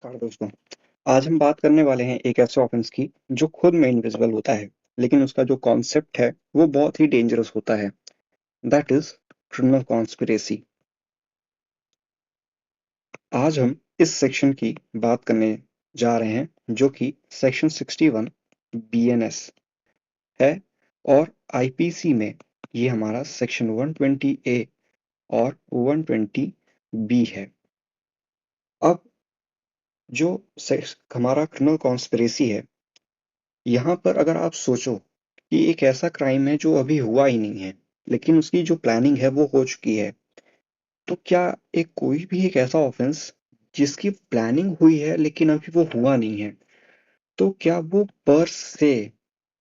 नमस्कार दोस्तों। आज हम बात करने वाले हैं एक ऐसे ऑफेंस की जो खुद में इनविजिबल होता है, लेकिन उसका जो कॉन्सेप्ट है वो बहुत ही डेंजरस होता है। That is criminal conspiracy. आज हम इस सेक्शन की बात करने जा रहे हैं जो कि सेक्शन 61 बीएनएस है, और आईपीसी में ये हमारा सेक्शन 120 ए और 120 बी है। अब जो हमारा क्रिमिनल कॉन्स्पिरेसी है, यहाँ पर अगर आप सोचो कि एक ऐसा क्राइम है जो अभी हुआ ही नहीं है, लेकिन उसकी जो प्लानिंग है वो हो चुकी है, तो क्या एक कोई भी एक ऐसा ऑफेंस जिसकी प्लानिंग हुई है लेकिन अभी वो हुआ नहीं है, तो क्या वो पर से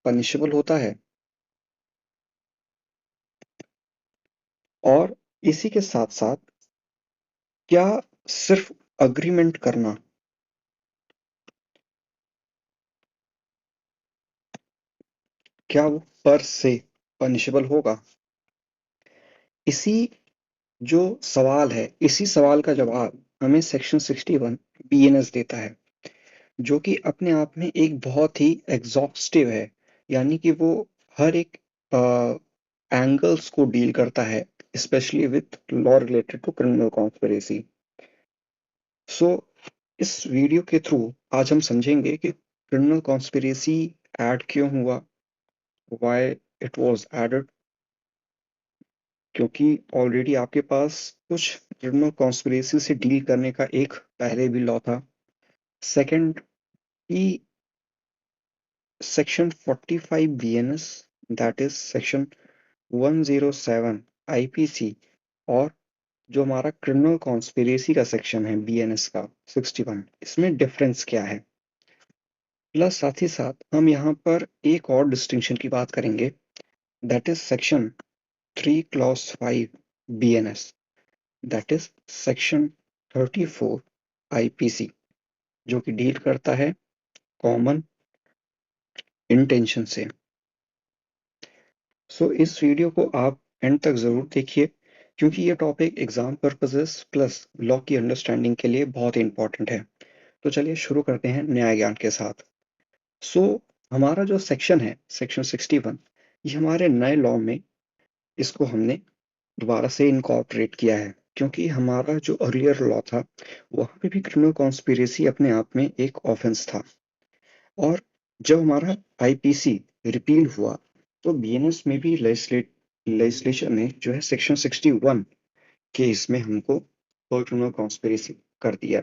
पनिशेबल होता है? और इसी के साथ साथ क्या सिर्फ अग्रीमेंट करना, क्या वो पर से पनिशेबल होगा? इसी जो सवाल है, इसी सवाल का जवाब हमें सेक्शन 61 बीएनएस देता है, जो कि अपने आप में एक बहुत ही एग्जॉस्टिव है। यानी कि वो हर एक एंगल्स को डील करता है, specially with law related to criminal conspiracy. So इस वीडियो के थ्रू आज हम समझेंगे कि क्रिमिनल कॉन्स्पिरेसी ऐड क्यों हुआ, व्हाई इट वाज एडेड, क्योंकि ऑलरेडी आपके पास कुछ क्रिमिनल कॉन्स्पिरेसी से डील करने का एक पहले भी लॉ था। सेकंड, कि Section 45 BNS, that is Section 107 IPC, और जो हमारा क्रिमिनल कॉन्स्पिरेसी का सेक्शन है बीएनएस का 61, इसमें डिफरेंस क्या है? प्लस साथ ही साथ हम यहाँ पर एक और डिस्टिंक्शन की बात करेंगे, that is section 3 clause 5 BNS, that is section 34 IPC, जो कि डील करता है कॉमन इंटेंशन से। सो इस वीडियो को आप एंड तक ज़रूर देखिए, क्योंकि ये topic exam purposes plus law की अंडरस्टैंडिंग के लिए बहुत ही इंपॉर्टेंट है। तो चलिए शुरू करते हैं न्याय ज्ञान के साथ। सो हमारा जो सेक्शन है, सेक्शन 61, ये हमारे नए लॉ में इसको हमने दोबारा से इनकॉर्पोरेट किया है, क्योंकि हमारा जो अर्लियर लॉ था वहाँ पे भी क्रिमिनल कॉन्स्पिरेसी अपने आप में एक ऑफेंस था। और जब हमारा आईपीसी रिपील हुआ, तो बीएनएस में भी लेजिस्लेचर ने जो है सेक्शन 61 के इसमें हमको क्रिमिनल कॉन्स्पिरेसी कर दिया,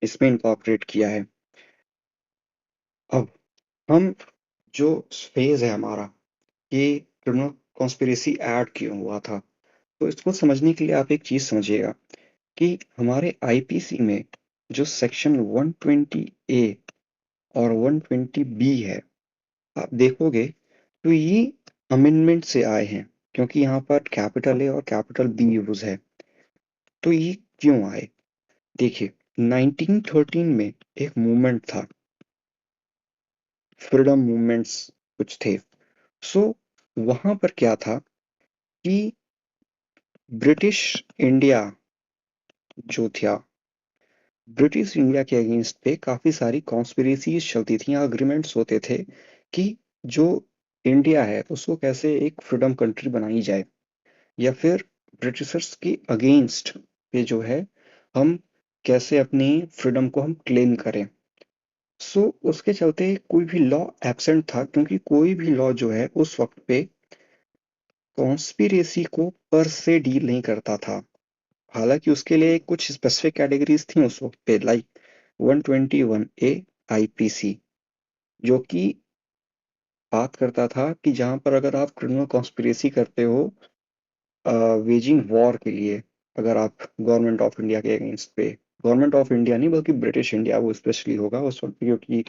इसमें इनकॉर्पोरेट किया है। अब हम जो फेज है हमारा, ये क्रिमिनल कॉन्स्पिरेसी ऐड क्यों हुआ था, तो इसको समझने के लिए आप एक चीज समझिएगा कि हमारे आईपीसी में जो सेक्शन 120 ए और 120 बी है, आप देखोगे तो ये अमेंडमेंट से आए हैं, क्योंकि यहाँ पर कैपिटल ए और कैपिटल बी यूज है। तो ये क्यों आए? देखिए, 1913 में एक मूवमेंट था, फ्रीडम मूवमेंट्स कुछ थे। सो वहां पर क्या था कि ब्रिटिश इंडिया जो था, ब्रिटिश इंडिया के अगेंस्ट पे काफी सारी कॉन्स्पिरेसीज चलती थी, अग्रीमेंट्स होते थे कि जो इंडिया है उसको कैसे एक फ्रीडम कंट्री बनाई जाए, या फिर ब्रिटिशर्स के अगेंस्ट पे जो है हम कैसे अपनी फ्रीडम को हम क्लेम करें। सो उसके चलते कोई भी लॉ एब्सेंट था, क्योंकि कोई भी लॉ जो है उस वक्त पे कॉन्स्पिरेसी को पर से डील नहीं करता था। हालांकि उसके लिए कुछ स्पेसिफिक कैटेगरीज थी उस वक्त पे, लाइक 121 ए आईपीसी, जो कि बात करता था कि जहां पर अगर आप क्रिमिनल कॉन्स्पिरेसी करते हो वेजिंग वॉर के लिए, अगर आप गवर्नमेंट ऑफ इंडिया के अगेंस्ट पे, गवर्नमेंट ऑफ इंडिया नहीं बल्कि ब्रिटिश इंडिया वो स्पेशली होगा उस वक्त, क्योंकि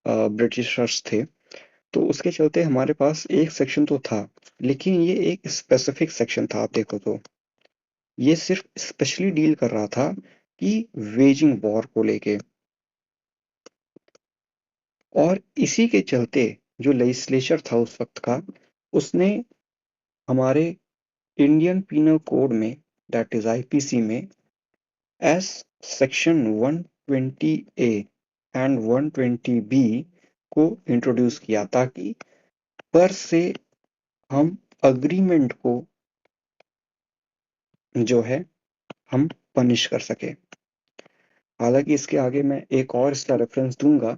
ब्रिटिशर्स थे, तो उसके चलते हमारे पास एक सेक्शन तो था, लेकिन ये एक स्पेसिफिक सेक्शन था। आप देखो तो ये सिर्फ स्पेशली डील कर रहा था कि वेजिंग वॉर को लेके। और इसी के चलते जो लेजिस्लेचर था उस वक्त का, उसने हमारे इंडियन पीनल कोड में, दैट इज आईपीसी में, S section 120A and 120B को इंट्रोड्यूस किया ताकि पर से हम अग्रीमेंट को जो है हम पनिश कर सके। हालांकि इसके आगे मैं एक और इसका रेफरेंस दूंगा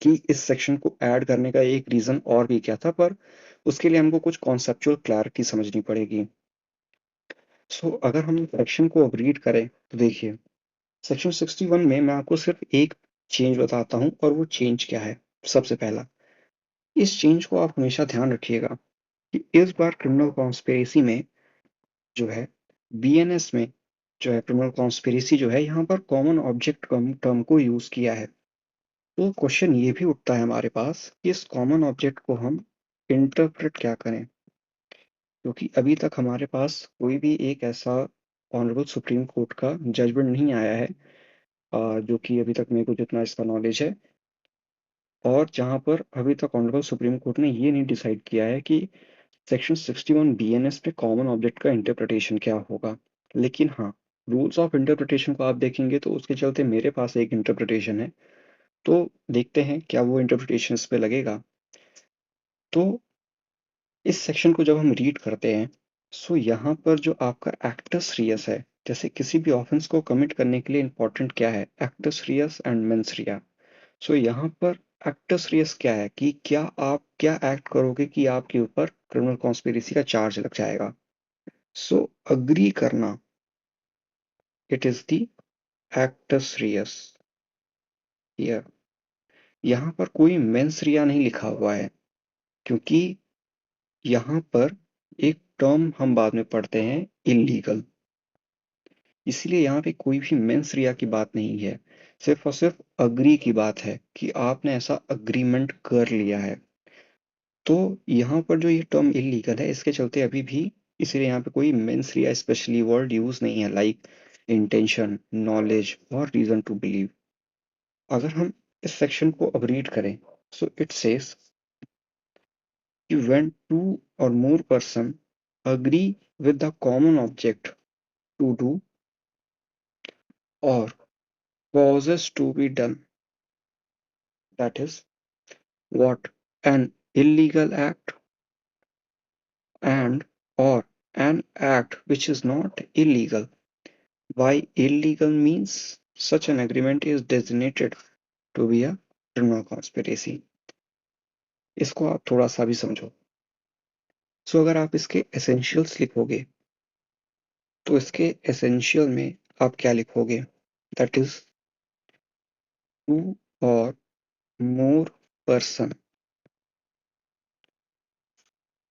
कि इस सेक्शन को ऐड करने का एक रीजन और भी क्या था, पर उसके लिए हमको कुछ कॉन्सेप्चुअल क्लैरिटी समझनी पड़ेगी। सो अगर हम सेक्शन को अब रीड करें तो देखिए, सेक्शन 61 में मैं आपको सिर्फ एक चेंज बताता हूं और वो चेंज क्या है। सबसे पहला, इस चेंज को आप हमेशा ध्यान रखिएगा कि इस बार क्रिमिनल कॉन्स्पिरेसी में जो है, बीएनएस में जो है, क्रिमिनल कॉन्स्पिरेसी जो है, यहाँ पर कॉमन ऑब्जेक्ट टर्म को यूज किया है। तो क्वेश्चन ये भी उठता है हमारे पास कि इस कॉमन ऑब्जेक्ट को हम इंटरप्रेट क्या करें, क्योंकि अभी तक हमारे पास कोई भी एक ऐसा ऑनरेबल सुप्रीम कोर्ट का जजमेंट नहीं आया है, जो कि अभी तक मेरे को जितना इसका नॉलेज है, और जहां पर अभी तक ऑनरेबल सुप्रीम कोर्ट ने ये नहीं डिसाइड किया है कि सेक्शन 61 बीएनएस में कॉमन ऑब्जेक्ट का इंटरप्रिटेशन क्या होगा। लेकिन हाँ, रूल्स ऑफ इंटरप्रिटेशन को आप देखेंगे तो उसके चलते मेरे पास एक इंटरप्रिटेशन है, तो देखते हैं क्या वो इंटरप्रिटेशन इस पे लगेगा। तो इस सेक्शन को जब हम रीड करते हैं, सो यहाँ पर जो आपका एक्टस रियस है, जैसे किसी भी ऑफेंस को कमिट करने के लिए इंपॉर्टेंट क्या है, एक्टस रियस एंड मेंस रिया। सो यहाँ पर एक्टस रियस क्या है कि क्या आप क्या एक्ट करोगे कि आपके ऊपर क्रिमिनल कॉन्स्पिरेसी का चार्ज लग जाएगा। सो अग्री करना, it is the actus reus here. यहाँ पर कोई मेंस रिया नहीं लिखा हुआ है, क्योंकि यहाँ पर एक टर्म हम बाद में पढ़ते हैं, इलीगल, इसलिए यहाँ पे कोई भी मेंस रिया की बात नहीं है, सिर्फ और सिर्फ अग्री की बात है कि आपने ऐसा अग्रीमेंट कर लिया है। तो यहाँ पर जो ये टर्म इलीगल है, इसके चलते अभी भी, इसलिए यहाँ पे कोई मेंस रिया स्पेशली वर्ड यूज नहीं है, लाइक इंटेंशन, नॉलेज और रीजन टू बिलीव। अगर हम इस सेक्शन को अब रीड करें, सो इट सेज कि when two or more person agree with the common object to do or causes to be done, that is what, an illegal act and or an act which is not illegal. By illegal means such an agreement is designated to be a criminal conspiracy. इसको आप थोड़ा सा भी समझो। सो अगर आप इसके essentials लिखोगे तो इसके एसेंशियल में आप क्या लिखोगे, दैट इज टू और more person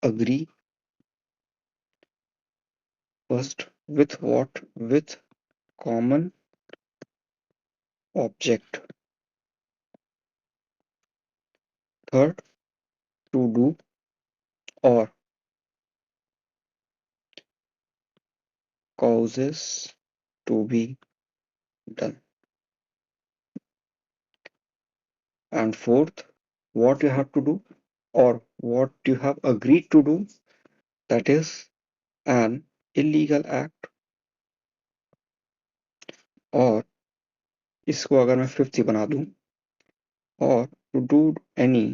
agree first with what, with common object, third to do or causes to be done, and fourth what you have to do or what you have agreed to do, that is an illegal act, और इसको अगर मैं fifth ही बना दूं, or to do any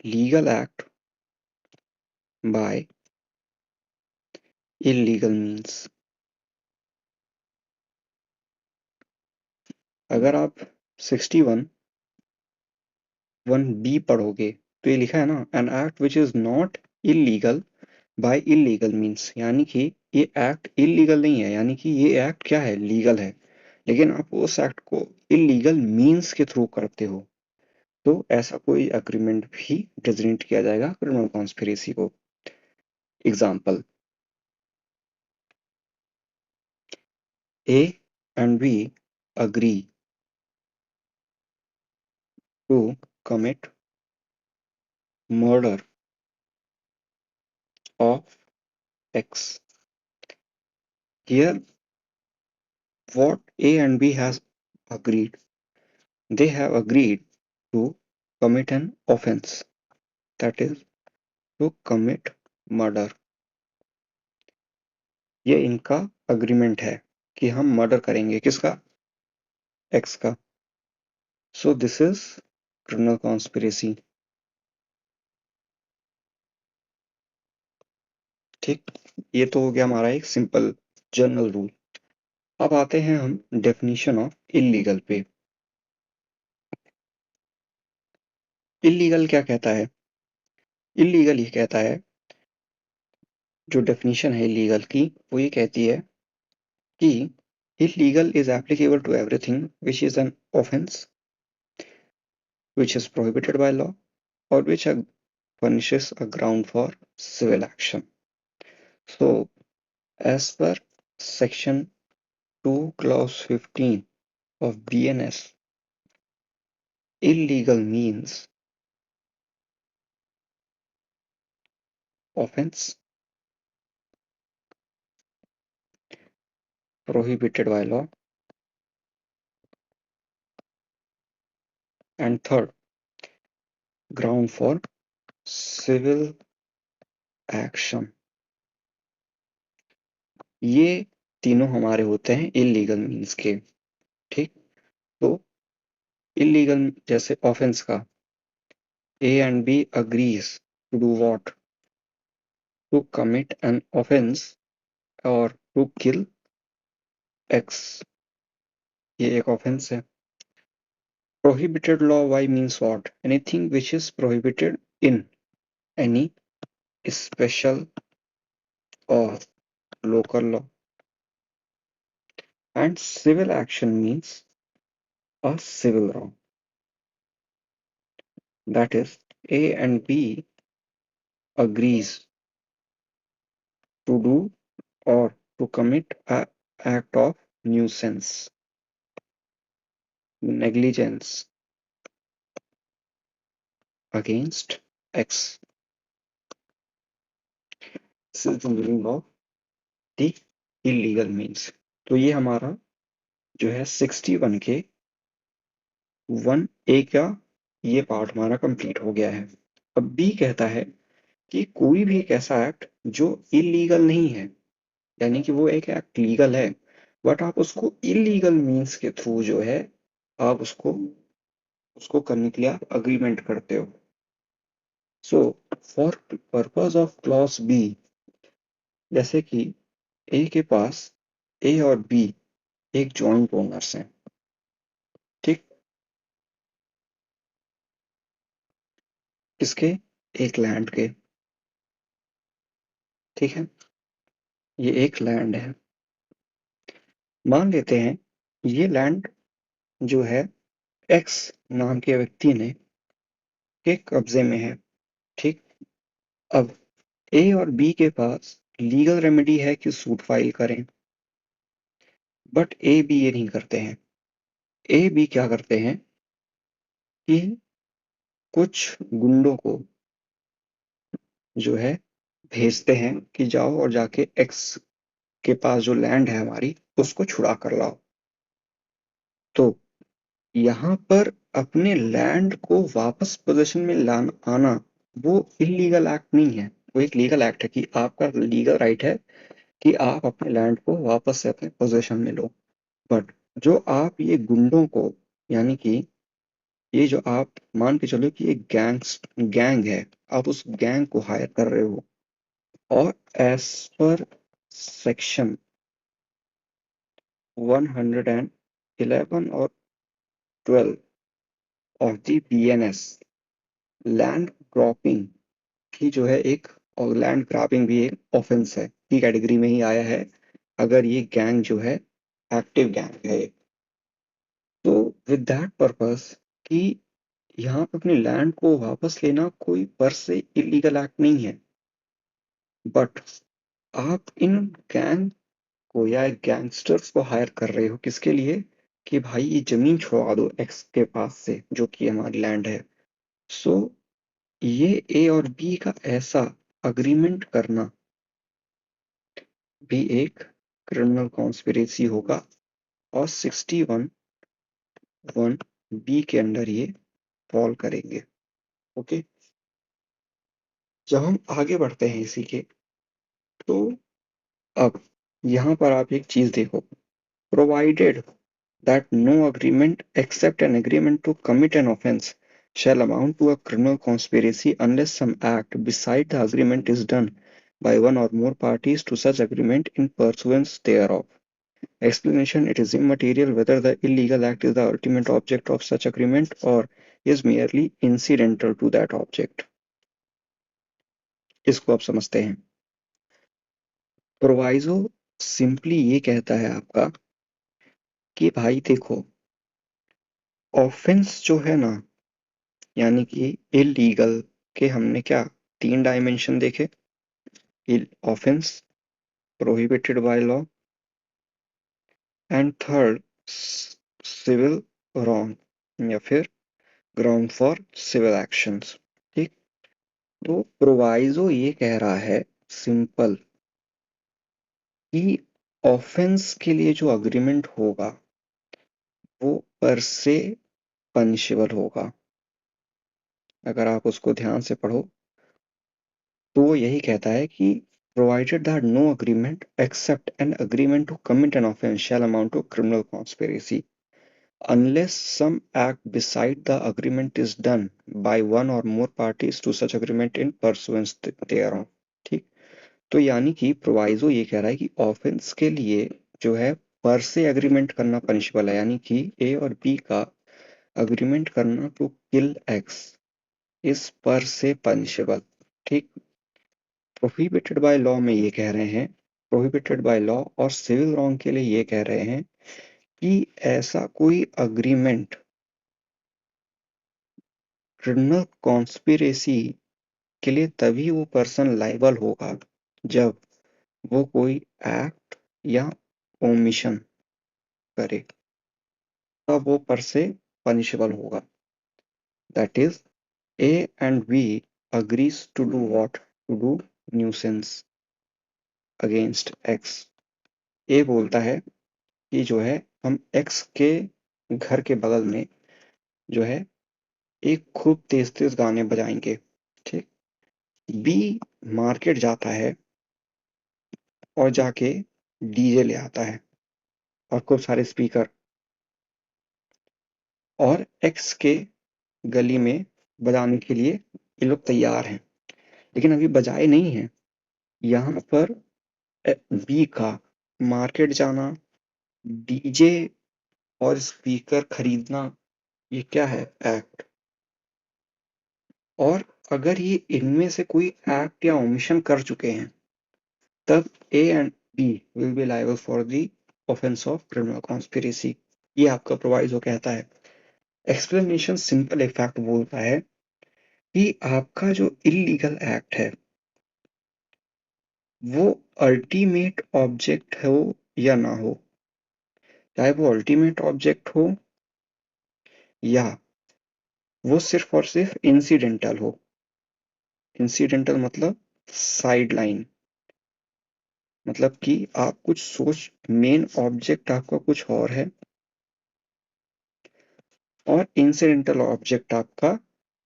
legal act by illegal means। अगर आप 61 1B पढ़ोगे तो ये लिखा है ना, an act which is not illegal by illegal means, यानी कि ये एक्ट इलीगल नहीं है, यानी कि ये एक्ट क्या है, लीगल है, लेकिन आप उस एक्ट को इलीगल मीन्स के थ्रू करते हो, तो ऐसा कोई अग्रीमेंट भी डेजिग्नेट किया जाएगा क्रिमिनल कॉन्स्पिरेसी को। Example, A and B agree to commit murder of X. Here what A and B has agreed, they have agreed to commit an offense, that is to commit murder। ये इनका agreement है कि हम murder करेंगे, किसका, x का। So this is criminal conspiracy. ठीक, ये तो हो गया हमारा एक सिंपल जनरल रूल। अब आते हैं हम डेफिनेशन ऑफ इलीगल पे। इलीगल क्या कहता है? इलीगल ये कहता है, जो डेफिनेशन है इलीगल की, वो ये कहती है कि illegal is applicable to everything which is an offense, which is prohibited by law, or which furnishes a ground for civil action. So, as per section 2 clause 15 of BNS, illegal means offense prohibited by law, and third, ground for civil action. ये तीनों हमारे होते हैं illegal means के। ठीक, तो illegal जैसे offence का, A and B agrees to do what? To commit an offense or to kill X. ये एक offense है। Prohibited law Y means what? Anything which is prohibited in any special or local law. And civil action means a civil wrong. That is, A and B agrees to do or to commit an act of nuisance, negligence against X. This is the meaning of the illegal means। तो ये हमारा जो है 61 के 1A का ये part हमारा complete हो गया है। अब बी कहता है कि कोई भी एक ऐसा एक्ट जो इलीगल नहीं है, यानी कि वो एक एक्ट लीगल है बट आप उसको इलीगल मीन्स के थ्रू जो है आप उसको उसको करने के लिए आप अग्रीमेंट करते हो। So for purpose of clause B, जैसे कि ए के पास ए और बी एक जॉइंट ओनर्स हैं। ठीक, किसके? एक लैंड के। ठीक है, ये एक लैंड है। मान लेते हैं ये लैंड जो है एक्स नाम के व्यक्ति ने के कब्जे में है। ठीक, अब ए और बी के पास लीगल रेमेडी है कि सूट फाइल करें, बट ए बी ये नहीं करते हैं। ए बी क्या करते हैं कि कुछ गुंडों को जो है भेजते हैं कि जाओ और जाके एक्स के पास जो लैंड है हमारी उसको छुड़ा कर लाओ। तो यहाँ पर अपने लैंड को वापस पोजीशन में लाना आना वो इलीगल एक्ट नहीं है, वो एक लीगल एक्ट है कि आपका लीगल राइट है कि आप अपने लैंड को वापस से अपने पोजीशन में लो। बट जो आप ये गुंडों को, यानी कि ये जो आप मान के चलो कि एक गैंग है, आप उस गैंग को हायर कर रहे हो और एज पर सेक्शन 111 और 12 ऑफ द बीएनएस, लैंड ग्रॉपिंग की जो है एक, और लैंड ग्रैबिंग भी एक ऑफेंस है की कैटेगरी में ही आया है अगर ये गैंग जो है एक्टिव गैंग है। तो विद दैट पर्पस कि यहाँ पे अपने लैंड को वापस लेना कोई पर से इलीगल एक्ट नहीं है, बट आप इन गैंग को या गैंगस्टर्स को हायर कर रहे हो किसके लिए कि भाई ये जमीन छुड़वा दो एक्स के पास से जो कि हमारी लैंड है। सो ये ए और बी का ऐसा अग्रीमेंट करना भी एक क्रिमिनल कॉन्स्पिरेसी होगा और 61 1 बी के अंडर ये फॉल करेंगे। ओके, जब हम आगे बढ़ते हैं इसी के, तो अब यहाँ पर आप एक चीज देखो, provided that no agreement except an agreement to commit an offense shall amount to a criminal conspiracy unless some act beside the agreement is done by one or more parties to such agreement in pursuance thereof. Explanation: it is immaterial whether the illegal act is the ultimate object of such agreement or is merely incidental to that object. इसको आप समझते हैं। Proviso simply ये कहता है आपका कि भाई देखो, ऑफेंस जो है ना, यानी कि इलीगल के हमने क्या 3 डायमेंशन देखे। Offence, prohibited by law and third civil wrong या फिर ग्राउंड फॉर सिविल एक्शंस। ठीक, तो प्रोवाइजो ये कह रहा है सिंपल कि ऑफेंस के लिए जो अग्रीमेंट होगा वो पर से पनिशेबल होगा। अगर आप उसको ध्यान से पढ़ो तो वो यही कहता है कि provided that no agreement except an agreement to commit an offense shall amount to criminal conspiracy unless some act beside the agreement is done by one or more parties to such agreement in pursuance thereof। ठीक, तो यानी कि proviso ये कह रहा है कि offence के लिए जो है पर से एग्रीमेंट करना पनिशेबल है, यानी कि ए और बी का अग्रीमेंट करना टू किल एक्स इस पर से पनिशेबल। ठीक, प्रोहिबिटेड बाय लॉ में ये कह रहे हैं, प्रोहिबिटेड बाय लॉ और सिविल रॉन्ग के लिए ये कह रहे हैं कि ऐसा कोई अग्रीमेंट क्रिमिनल कॉन्स्पिरेसी के लिए तभी वो पर्सन लायबल होगा जब वो कोई एक्ट या ओमिशन करे, तब वो पर से पनिशेबल होगा। That is A and B agrees to do what? To do nuisance against x। A बोलता है कि जो है हम एक्स के घर के बगल में जो है एक खूब तेज तेज गाने बजाएंगे। ठीक, बी मार्केट जाता है और जाके डीजे ले आता है और खूब सारे स्पीकर, और एक्स के गली में बजाने के लिए ये लोग तैयार हैं, लेकिन अभी बजाए नहीं हैं। यहाँ पर बी का मार्केट जाना, डीजे और स्पीकर खरीदना, ये क्या है? एक्ट। और अगर ये इनमें से कोई एक्ट या ओमिशन कर चुके हैं तब A and B will be liable for the offence of criminal conspiracy. ये आपका प्रोवाइजो कहता है। एक्सप्लेनेशन सिंपल एक फैक्ट बोलता है कि आपका जो इलीगल एक्ट है वो अल्टीमेट ऑब्जेक्ट हो या ना हो, चाहे वो अल्टीमेट ऑब्जेक्ट हो या वो सिर्फ और सिर्फ इंसिडेंटल हो। इंसिडेंटल मतलब साइड लाइन, मतलब कि आप कुछ सोच, मेन ऑब्जेक्ट आपका कुछ और है और इंसिडेंटल ऑब्जेक्ट आपका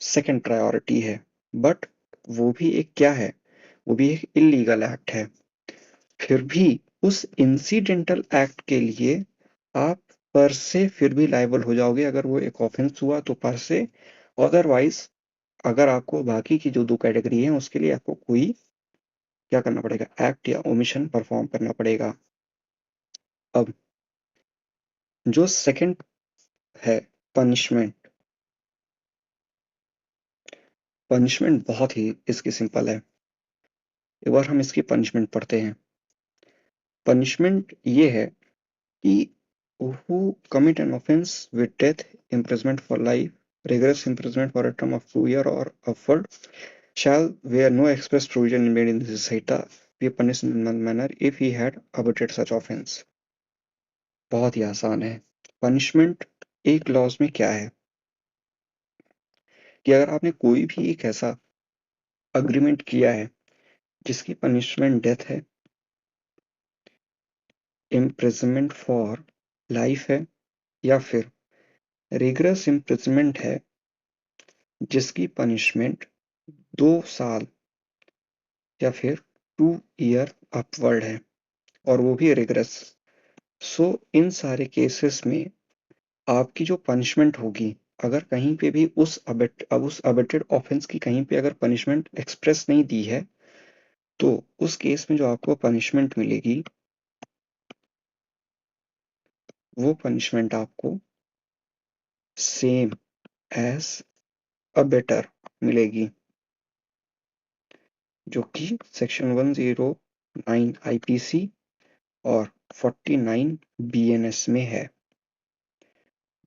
सेकंड प्रायोरिटी है, बट वो भी एक क्या है? वो भी एक इलीगल एक्ट है। फिर भी उस इंसिडेंटल एक्ट के लिए आप पर से फिर भी लायबल हो जाओगे अगर वो एक ऑफेंस हुआ तो पर से। अदरवाइज अगर आपको बाकी की जो 2 कैटेगरी है उसके लिए आपको कोई क्या करना पड़ेगा? एक्ट या ओमिशन परफॉर्म करना पड़ेगा। अब जो सेकंड है पनिशमेंट, पनिशमेंट बहुत ही इसकी सिंपल है। एक बार हम इसकी पनिशमेंट पढ़ते हैं। पनिशमेंट ये है कि who commit an offense with death, imprisonment for life, rigorous imprisonment for a term of 2 years or upward, shall, where no express provision made in this Sahita, be punished in one manner if he had abetted such offense। बहुत ही आसान है। Punishment एक laws में क्या है कि अगर आपने कोई भी एक ऐसा अग्रीमेंट किया है जिसकी पनिशमेंट डेथ है, इम्प्रिजनमेंट फॉर लाइफ है, या फिर रिगरस इम्प्रिजनमेंट है जिसकी पनिशमेंट 2 साल या फिर 2 ईयर अपवर्ड है और वो भी रिगरस। सो इन सारे केसेस में आपकी जो पनिशमेंट होगी, अगर कहीं पे भी उस अबेटेड ऑफेंस की कहीं पे अगर पनिशमेंट एक्सप्रेस नहीं दी है, तो उस केस में जो आपको पनिशमेंट मिलेगी, वो पनिशमेंट आपको सेम एज अबेटर मिलेगी, जो कि सेक्शन 109 आईपीसी और 49 बीएनएस में है,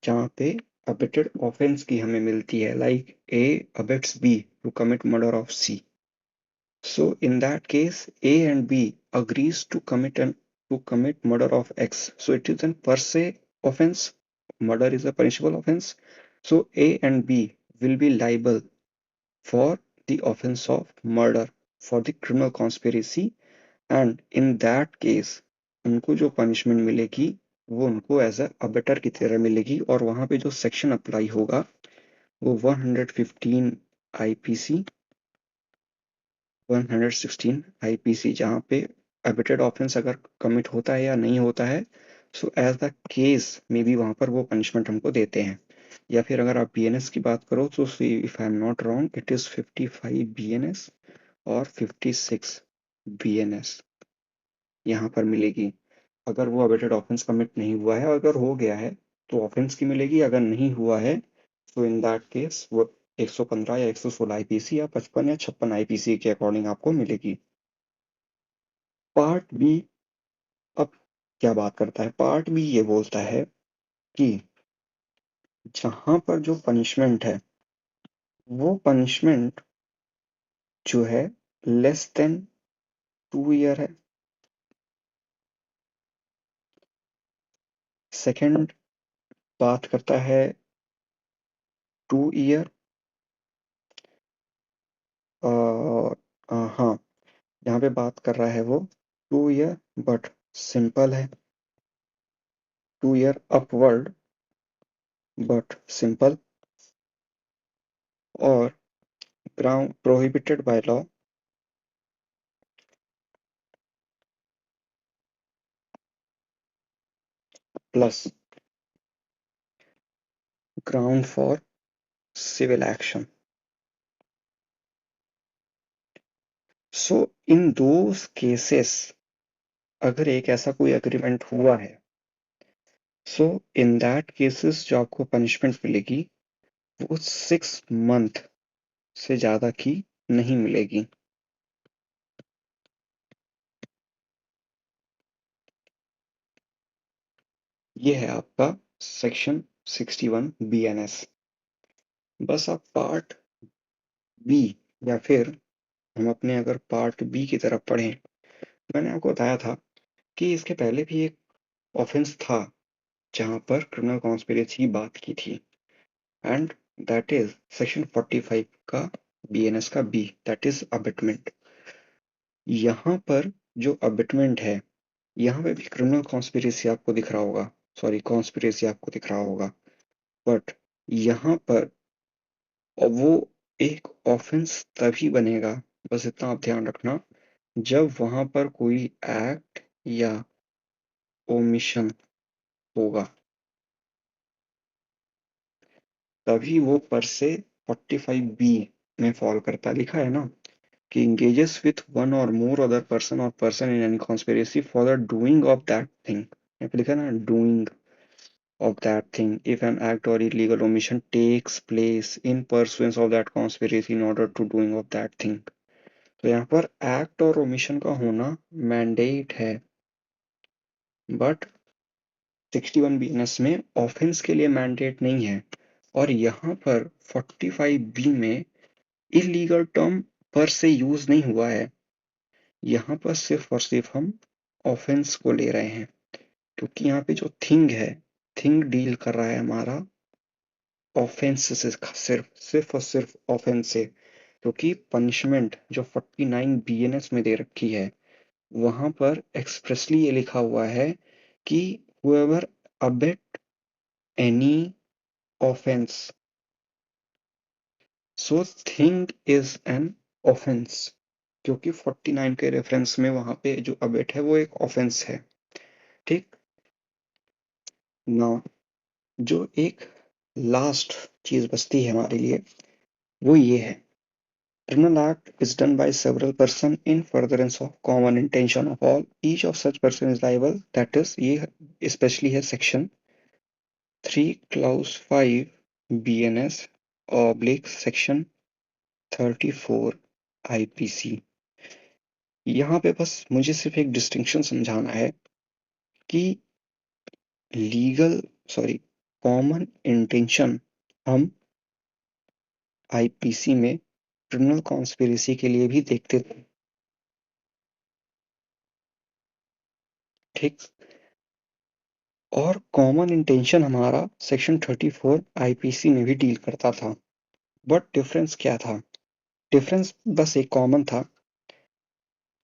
जहाँ पे अबेटेड ऑफेंस की हमें मिलती है, like A abets B to commit murder of C. So in that case, A and B agrees to commit murder of X. So it is an per se offense. Murder is a punishable offense. So A and B will be liable for the offense of murder for the criminal conspiracy. And in that case, उनको जो punishment मिलेगी वो उनको as a abettor की तरह मिलेगी, और वहां पे जो सेक्शन अप्लाई होगा वो 115 आईपीसी 116 आईपीसी, जहाँ पे अबेटेड ऑफेंस अगर कमिट होता है या नहीं होता है, सो एज द केस में भी वहां पर वो पनिशमेंट हमको देते हैं. या फिर अगर आप बीएनएस की बात करो तो if I am not wrong it is 55 BNS और 56 बीएनएस यहाँ पर मिलेगी. अगर वो अबेटेड ऑफेंस कमिट नहीं हुआ है, अगर हो गया है तो ऑफेंस की मिलेगी, अगर नहीं हुआ है तो इन दैट केस वो 115 या 116 आईपीसी या 55 या 56 आईपीसी के अकॉर्डिंग आपको मिलेगी. पार्ट बी अब क्या बात करता है? पार्ट बी ये बोलता है कि जहां पर जो पनिशमेंट है, वो पनिशमेंट जो है लेस देन 2 ईयर है. सेकंड बात करता है 2 ईयर. हाँ, यहाँ पे बात कर रहा है वो 2 ईयर बट सिंपल है, 2 ईयर अपवर्ड बट सिंपल, और ground prohibited by law plus ground for civil action. So in those cases अगर एक ऐसा कोई एग्रीमेंट हुआ है, सो इन दैट केसेस जो आपको पनिशमेंट मिलेगी वो 6 मंथ से ज्यादा की नहीं मिलेगी. ये है आपका सेक्शन 61 बीएनएस. बस आप पार्ट बी, या फिर हम अपने अगर पार्ट बी की तरफ पढ़ें, मैंने आपको बताया था कि इसके पहले भी एक ऑफेंस था जहां पर क्रिमिनल कॉन्स्पिरेसी की बात की थी, एंड दैट इज सेक्शन 45 का बीएनएस का बी, दैट इज अबेटमेंट. यहाँ पर जो अबेटमेंट है, यहाँ पे भी क्रिमिनल कॉन्स्पिरेसी आपको दिख रहा होगा, सॉरी कॉन्स्पिरेसी आपको दिख रहा होगा, बट यहाँ पर वो एक ऑफेंस तभी बनेगा, बस इतना आप ध्यान रखना, जब वहां पर कोई एक्ट या ओमिशन होगा, तभी वो पर से 45 बी में फॉल करता है. लिखा है ना कि engages with one or more other person in any conspiracy for the doing of that thing. यहाँ पे लिखा है ना doing of that thing if an act or illegal omission takes place in pursuance of that conspiracy in order to doing of that thing. तो यहाँ पर act और omission का होना मैंडेट है, बट 61 बीएनएस में ऑफेंस के लिए मैंडेट नहीं है. और यहाँ पर 45 बी में इलीगल टर्म पर से यूज नहीं हुआ है, यहाँ पर सिर्फ और सिर्फ हम ऑफेंस को ले रहे हैं, क्योंकि यहाँ पे जो थिंग है, थिंग डील कर रहा है हमारा ऑफेंस से, सिर्फ और सिर्फ ऑफेंस से, क्योंकि पनिशमेंट जो 49 बीएनएस में दे रखी है, वहां पर एक्सप्रेसली ये लिखा हुआ है कि whoever abet any offense, so thing is an offense, क्योंकि 49 के रेफरेंस में वहां पे जो अबेट है वो एक ऑफेंस है. ठीक. नाउ जो एक लास्ट चीज बचती है हमारे लिए वो ये है, criminal act is done by several person in furtherance of common intention of all, each of such person is liable, that is ये स्पेशली है section 3 clause 5 BNS oblique section 34 IPC। यहाँ पे बस मुझे सिर्फ एक डिस्टिंक्शन समझाना है कि लीगल सॉरी कॉमन इंटेंशन हम आईपीसी में क्रिमिनल कॉन्स्पिरेसी के लिए भी देखते थे, ठीक। और कॉमन इंटेंशन हमारा सेक्शन 34 आईपीसी में भी डील करता था। बट डिफरेंस क्या था? डिफरेंस बस एक कॉमन था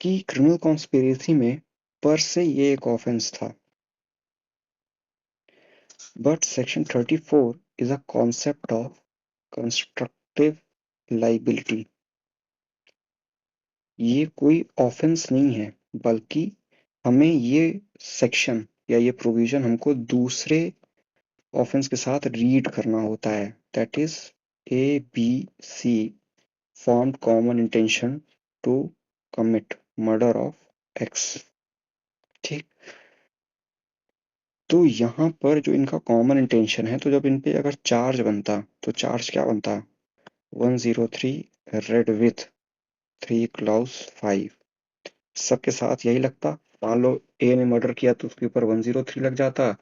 कि क्रिमिनल कॉन्स्पिरेसी में पर से ये एक ऑफेंस था, but section 34 is a concept of constructive liability. ये कोई ऑफेंस नहीं है, बल्कि हमें ये सेक्शन या ये प्रोविजन हमको दूसरे ऑफेंस के साथ रीड करना होता है, that is ABC formed common intention to commit murder of X, ठीक। तो यहाँ पर जो इनका कॉमन इंटेंशन है, तो जब इन पे अगर चार्ज बनता तो चार्ज क्या बनता? 103 रेड विथ 3 क्लाउज 5 सबके साथ यही लगता। मान लो ए ने मर्डर किया तो उसके ऊपर 103 लग जाता,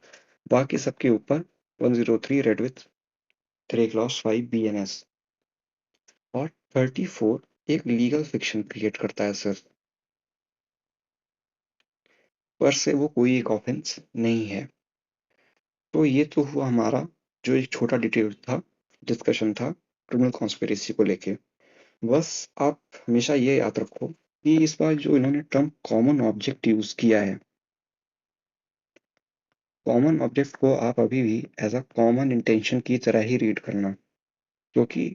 बाकी सबके ऊपर 103 रेड विथ 3 क्लाउज 5 BNS। और 34 एक लीगल फिक्शन क्रिएट करता है सर, पर से वो कोई एक ऑफेंस नहीं है। तो ये तो हुआ हमारा जो एक छोटा डिटेल था, डिस्कशन था क्रिमिनल कॉन्स्पिरेसी को लेके। बस आप हमेशा ये याद रखो कि इस बार जो इन्होंने टर्म कॉमन ऑब्जेक्ट यूज किया है, कॉमन ऑब्जेक्ट को आप अभी भी एज अ कॉमन इंटेंशन की तरह ही रीड करना, क्योंकि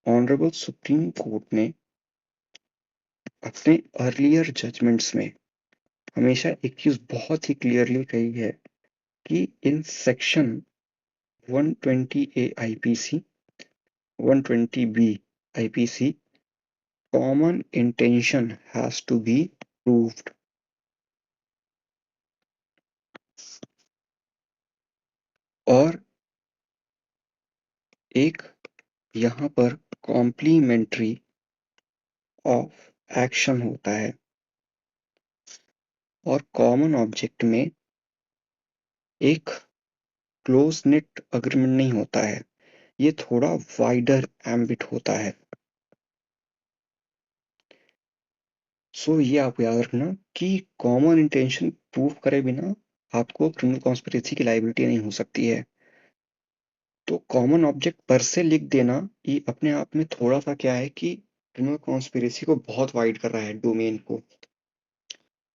ऑनरेबल सुप्रीम कोर्ट ने अपने अर्लियर जजमेंट्स में हमेशा एक चीज बहुत ही क्लियरली कही है कि in section 120A IPC 120B IPC common intention has to be proved। और एक यहाँ पर कॉम्प्लीमेंट्री ऑफ एक्शन होता है, और कॉमन ऑब्जेक्ट में एक क्लोज निट अग्रीमेंट नहीं होता है, ये थोड़ा वाइडर एम्बिट होता है। सो ये आप याद रखना कि कॉमन इंटेंशन प्रूव करे बिना आपको क्रिमिनल कॉन्स्पिरेसी की लायबिलिटी नहीं हो सकती है। तो कॉमन ऑब्जेक्ट पर से लिख देना ये अपने आप में थोड़ा सा क्या है कि क्रिमिनल कॉन्स्पिरेसी को बहुत वाइड कर रहा है डोमेन को,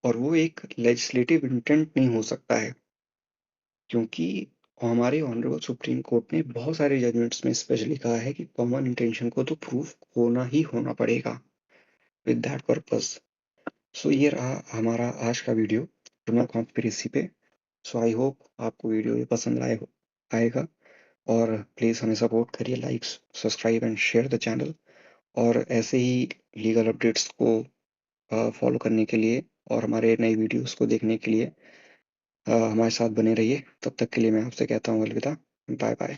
और वो एक लेजिस्लेटिव इंटेंट नहीं हो सकता है, क्योंकि हमारे ऑनरेबल सुप्रीम कोर्ट ने बहुत सारे जजमेंट्स में स्पेशली कहा है कि कॉमन इंटेंशन को तो प्रूफ होना ही होना पड़ेगा विद दैट पर्पस। सो ये रहा हमारा आज का वीडियो क्रिमिनल कॉन्स्पिरेसी पे। सो आई होप आपको वीडियो ये पसंद आएगा, और प्लीज़ हमें सपोर्ट करिए, likes subscribe and share the channel. और ऐसे ही लीगल अपडेट्स को फॉलो करने के लिए और हमारे नए वीडियोस को देखने के लिए हमारे साथ बने रहिए। तब तक के लिए मैं आपसे कहता हूँ अलविदा, बाय बाय।